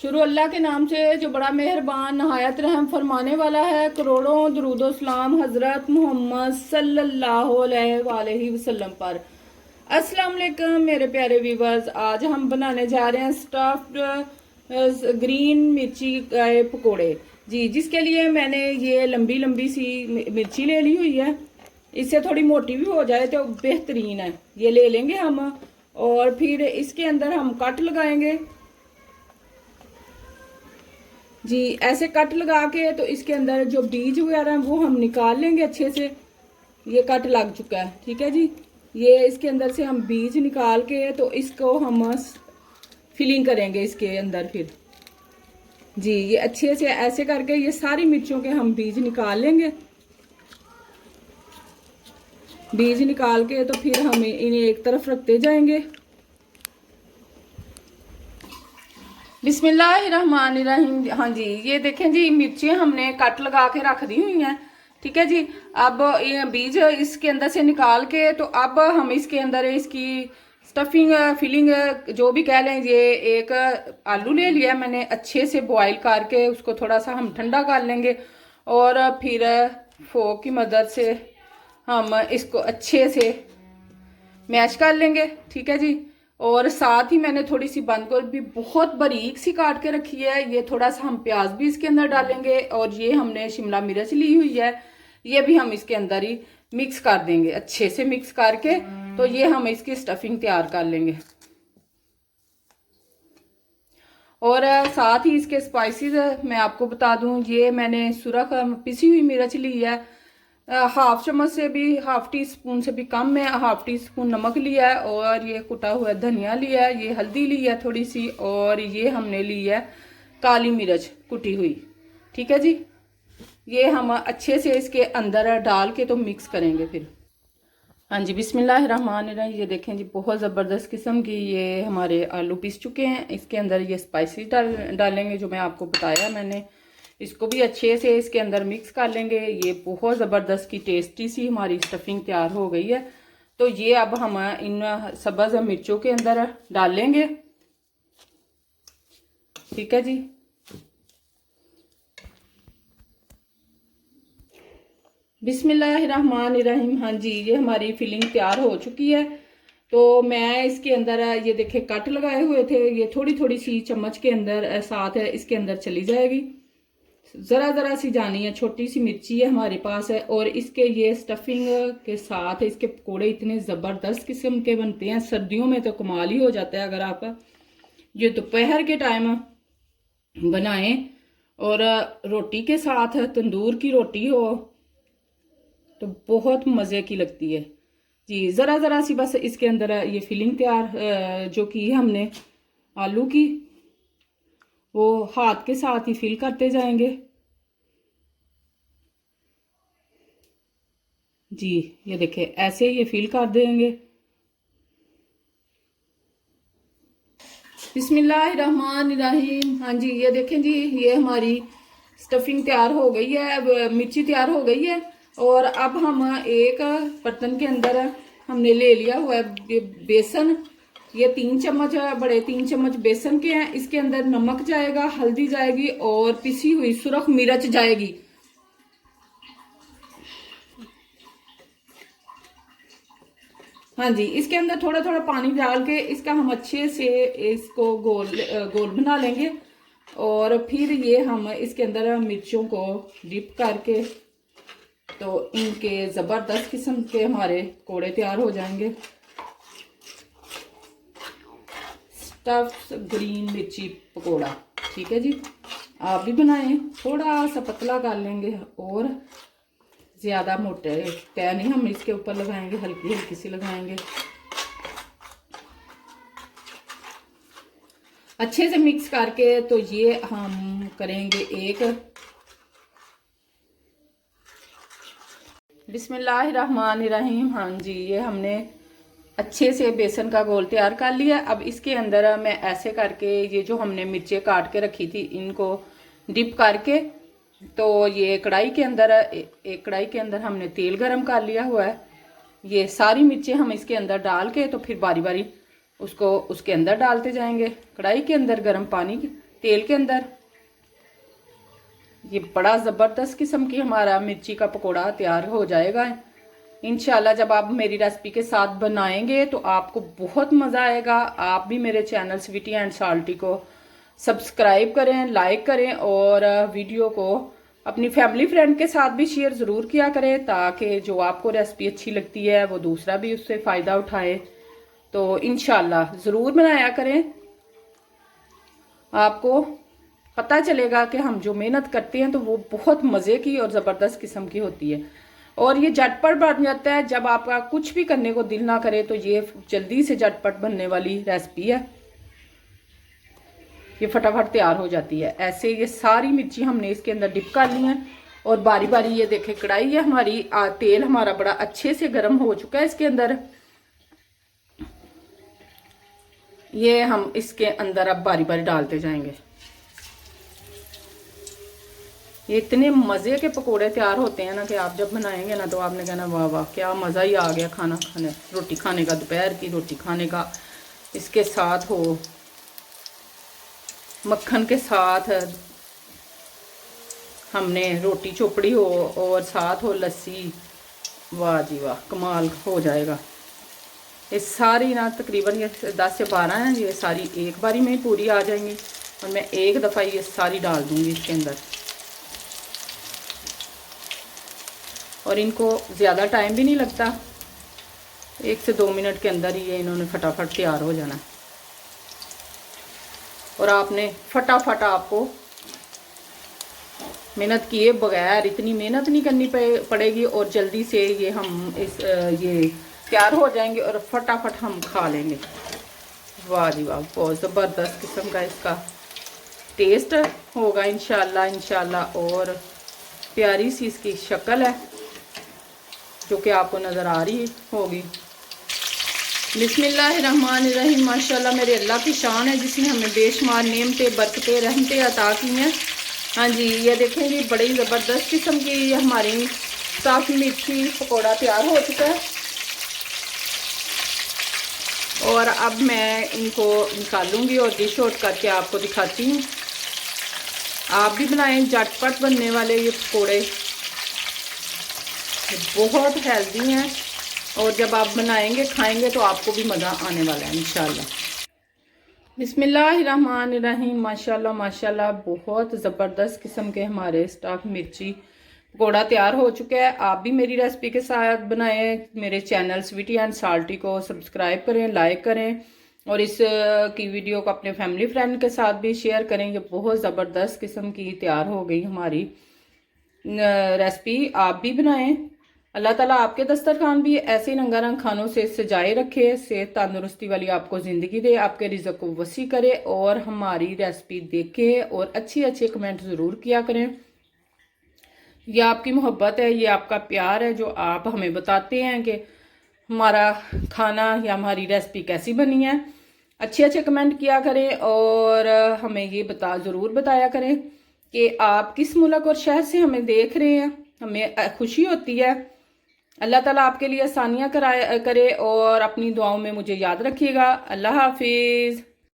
शुरू अल्लाह के नाम से जो बड़ा मेहरबान नहायत रहम फरमाने वाला है। करोड़ों दरूदो सलाम हज़रत मोहम्मद सल्लल्लाहु अलैहि वसल्लम पर। अस्सलाम वालेकुम मेरे प्यारे व्यूवर्स, आज हम बनाने जा रहे हैं स्टफ्ड ग्रीन मिर्ची के पकोड़े जी। जिसके लिए मैंने ये लंबी लंबी सी मिर्ची ले ली हुई है। इससे थोड़ी मोटी भी हो जाए तो बेहतरीन है। ये ले लेंगे हम और फिर इसके अंदर हम कट लगाएंगे जी। ऐसे कट लगा के तो इसके अंदर जो बीज वगैरह हैं वो हम निकाल लेंगे अच्छे से। ये कट लग चुका है, ठीक है जी। ये इसके अंदर से हम बीज निकाल के तो इसको हम फिलिंग करेंगे इसके अंदर फिर जी। ये अच्छे से ऐसे करके ये सारी मिर्चों के हम बीज निकाल लेंगे। बीज निकाल के तो फिर हम इन्हें एक तरफ रखते जाएंगे। बिस्मिल्लाहिर्रहमानिर्रहीम। हाँ जी, ये देखें जी, मिर्ची हमने कट लगा के रख दी हुई हैं, ठीक है जी। अब ये बीज इसके अंदर से निकाल के तो अब हम इसके अंदर इसकी स्टफिंग फिलिंग जो भी कह लें। ये एक आलू ले लिया मैंने, अच्छे से बॉईल करके उसको थोड़ा सा हम ठंडा कर लेंगे और फिर फोक की मदद से हम इसको अच्छे से मैश कर लेंगे, ठीक है जी। और साथ ही मैंने थोड़ी सी बंद गोभी भी बहुत बारीक सी काट के रखी है। ये थोड़ा सा हम प्याज भी इसके अंदर डालेंगे और ये हमने शिमला मिर्च ली हुई है, ये भी हम इसके अंदर ही मिक्स कर देंगे अच्छे से। मिक्स करके तो ये हम इसकी स्टफिंग तैयार कर लेंगे। और साथ ही इसके स्पाइसेस मैं आपको बता दूं, ये मैंने सुरख पिसी हुई मिर्च ली है, हाफ चम्मच से भी, हाफ टी स्पून से भी कम में हाफ टी स्पून नमक लिया है और ये कुटा हुआ धनिया लिया है, ये हल्दी ली है थोड़ी सी और ये हमने ली है काली मिर्च कुटी हुई, ठीक है जी। ये हम अच्छे से इसके अंदर डाल के तो मिक्स करेंगे फिर। हाँ जी, बिस्मिल्लाहिर्रहमानिर्रहीम। ये देखें जी, बहुत ज़बरदस्त किस्म की ये हमारे आलू पिस चुके हैं। इसके अंदर ये स्पाइसेस डालेंगे जो मैं आपको बताया मैंने। इसको भी अच्छे से इसके अंदर मिक्स कर लेंगे। ये बहुत ज़बरदस्त की टेस्टी सी हमारी स्टफिंग तैयार हो गई है। तो ये अब हम इन सब्ज़ मिर्चों के अंदर डालेंगे, ठीक है जी। बिस्मिल्लाहिर्रहमानिर्रहीम। हाँ जी, ये हमारी फिलिंग तैयार हो चुकी है। तो मैं इसके अंदर ये देखे कट लगाए हुए थे, ये थोड़ी थोड़ी सी चम्मच के अंदर साथ इसके अंदर चली जाएगी। ज़रा ज़रा सी जानी है, छोटी सी मिर्ची है हमारे पास है। और इसके ये स्टफिंग के साथ इसके पकोड़े इतने ज़बरदस्त किस्म के बनते हैं। सर्दियों में तो कमाल ही हो जाता है। अगर आप ये दोपहर के टाइम बनाएं और रोटी के साथ, तंदूर की रोटी हो तो बहुत मज़े की लगती है जी। ज़रा ज़रा सी बस इसके अंदर ये फिलिंग तैयार जो की हमने आलू की, वो हाथ के साथ ही फिल करते जाएंगे जी। ये देखें, ऐसे ये फिल कर देंगे। बिस्मिल्लाहिर्रहमानिर्रहीम। हाँ जी, ये देखें जी, ये हमारी स्टफिंग तैयार हो गई है, मिर्ची तैयार हो गई है। और अब हम एक बर्तन के अंदर हमने ले लिया हुआ है बेसन। ये 3 चम्मच बड़े 3 चम्मच बेसन के हैं। इसके अंदर नमक जाएगा, हल्दी जाएगी और पिसी हुई सुरख मिर्च जाएगी। हाँ जी, इसके अंदर थोड़ा थोड़ा पानी डाल के इसका हम अच्छे से इसको गोल गोल बना लेंगे। और फिर ये हम इसके अंदर मिर्चों को डिप करके तो इनके ज़बरदस्त किस्म के हमारे पकोड़े तैयार हो जाएंगे। स्टफ्ड ग्रीन मिर्ची पकोड़ा, ठीक है जी। आप भी बनाएं, थोड़ा सा पतला कर लेंगे और ज़्यादा मोटे तय नहीं हम इसके ऊपर लगाएंगे, हल्की हल्की सी लगाएंगे। अच्छे से मिक्स करके तो ये हम करेंगे एक। बिस्मिल्लाहिर्रहमानिर्रहीम। हाँ जी, ये हमने अच्छे से बेसन का घोल तैयार कर लिया। अब इसके अंदर मैं ऐसे करके ये जो हमने मिर्चें काट के रखी थी इनको डिप करके तो ये कढ़ाई के अंदर, एक कढ़ाई के अंदर हमने तेल गरम कर लिया हुआ है। ये सारी मिर्चें हम इसके अंदर डाल के तो फिर बारी बारी उसको उसके अंदर डालते जाएंगे। कढ़ाई के अंदर गर्म पानी तेल के अंदर। ये बड़ा ज़बरदस्त किस्म की हमारा मिर्ची का पकोड़ा तैयार हो जाएगा इंशाल्लाह। जब आप मेरी रेसिपी के साथ बनाएंगे तो आपको बहुत मज़ा आएगा। आप भी मेरे चैनल स्वीटी एंड साल्टी को सब्सक्राइब करें, लाइक करें और वीडियो को अपनी फैमिली फ्रेंड के साथ भी शेयर ज़रूर किया करें, ताकि जो आपको रेसिपी अच्छी लगती है वो दूसरा भी उससे फ़ायदा उठाए। तो इंशाल्लाह ज़रूर बनाया करें। आपको पता चलेगा कि हम जो मेहनत करते हैं तो वो बहुत मज़े की और ज़बरदस्त किस्म की होती है। और ये झटपट बन जाता है। जब आपका कुछ भी करने को दिल ना करे तो ये जल्दी से झटपट बनने वाली रेसिपी है। ये फटाफट तैयार हो जाती है। ऐसे ये सारी मिर्ची हमने इसके अंदर डिप कर ली है और बारी बारी ये देखे कढ़ाई है हमारी, तेल हमारा बड़ा अच्छे से गर्म हो चुका है। इसके अंदर ये हम इसके अंदर अब बारी बारी डालते जाएंगे। ये इतने मज़े के पकोड़े तैयार होते हैं ना कि आप जब बनाएंगे ना तो आपने कहना वाह वाह क्या मज़ा ही आ गया खाना खाने, रोटी खाने का, दोपहर की रोटी खाने का। इसके साथ हो मक्खन के साथ हमने रोटी चोपड़ी हो और साथ हो लस्सी, वाह जी वाह कमाल हो जाएगा। ये सारी ना तकरीबन ये 10 से 12 हैं, ये सारी एक बारी में ही पूरी आ जाएंगी और मैं एक दफ़ा ये सारी डाल दूँगी इसके अंदर। और इनको ज़्यादा टाइम भी नहीं लगता, 1 से 2 मिनट के अंदर ही ये इन्होंने फटाफट तैयार हो जाना। और आपने फटाफट आपको मेहनत किए बगैर इतनी मेहनत नहीं करनी पड़ेगी और जल्दी से ये हम ये तैयार हो जाएंगे और फटाफट हम खा लेंगे। वाह जी वाह बहुत ज़बरदस्त किस्म का इसका टेस्ट होगा इंशाल्लाह। और प्यारी सी इसकी शक्ल है जो कि आपको नज़र आ रही होगी। बिस्मिल्लाहिर्रहमानिर्रहीम। माशाल्लाह मेरे अल्लाह की शान है जिसने हमें बेशुमार नेमतें, बरकतें, रहमतें अता की हैं। हाँ जी ये देखेंगे बड़ी ज़बरदस्त किस्म की हमारी साफ मिर्ची पकौड़ा तैयार हो चुका है। और अब मैं इनको निकालूंगी और डिश आउट करके आपको दिखाती हूँ। आप भी बनाएं झटपट बनने वाले ये पकौड़े, बहुत हेल्दी हैं और जब आप बनाएंगे खाएंगे तो आपको भी मज़ा आने वाला है इंशाल्लाह। बिस्मिल्लाहिर्रहमानिर्रहीम। माशाल्लाह माशाल्लाह बहुत ज़बरदस्त किस्म के हमारे स्टफ मिर्ची पकौड़ा तैयार हो चुका है। आप भी मेरी रेसिपी के साथ बनाएं। मेरे चैनल स्वीटी एंड साल्टी को सब्सक्राइब करें, लाइक करें और इस की वीडियो को अपने फैमिली फ्रेंड के साथ भी शेयर करें। ये बहुत ज़बरदस्त किस्म की तैयार हो गई हमारी रेसिपी। आप भी बनाएं। अल्लाह ताला आपके दस्तरखान भी ऐसे ही रंगारंग खानों से सजाए रखे, सेहत तंदुरुस्ती वाली आपको ज़िंदगी दे, आपके रिज़्क़ को वसी करे और हमारी रेसिपी देखे और अच्छे अच्छे कमेंट ज़रूर किया करें। ये आपकी मोहब्बत है, ये आपका प्यार है जो आप हमें बताते हैं कि हमारा खाना या हमारी रेसिपी कैसी बनी है। अच्छे अच्छे कमेंट किया करें और हमें ये ज़रूर बताया करें कि आप किस मुल्क और शहर से हमें देख रहे हैं। हमें खुशी होती है। अल्लाह ताला आपके लिए आसानियाँ करे और अपनी दुआओं में मुझे याद रखिएगा। अल्लाह हाफिज़।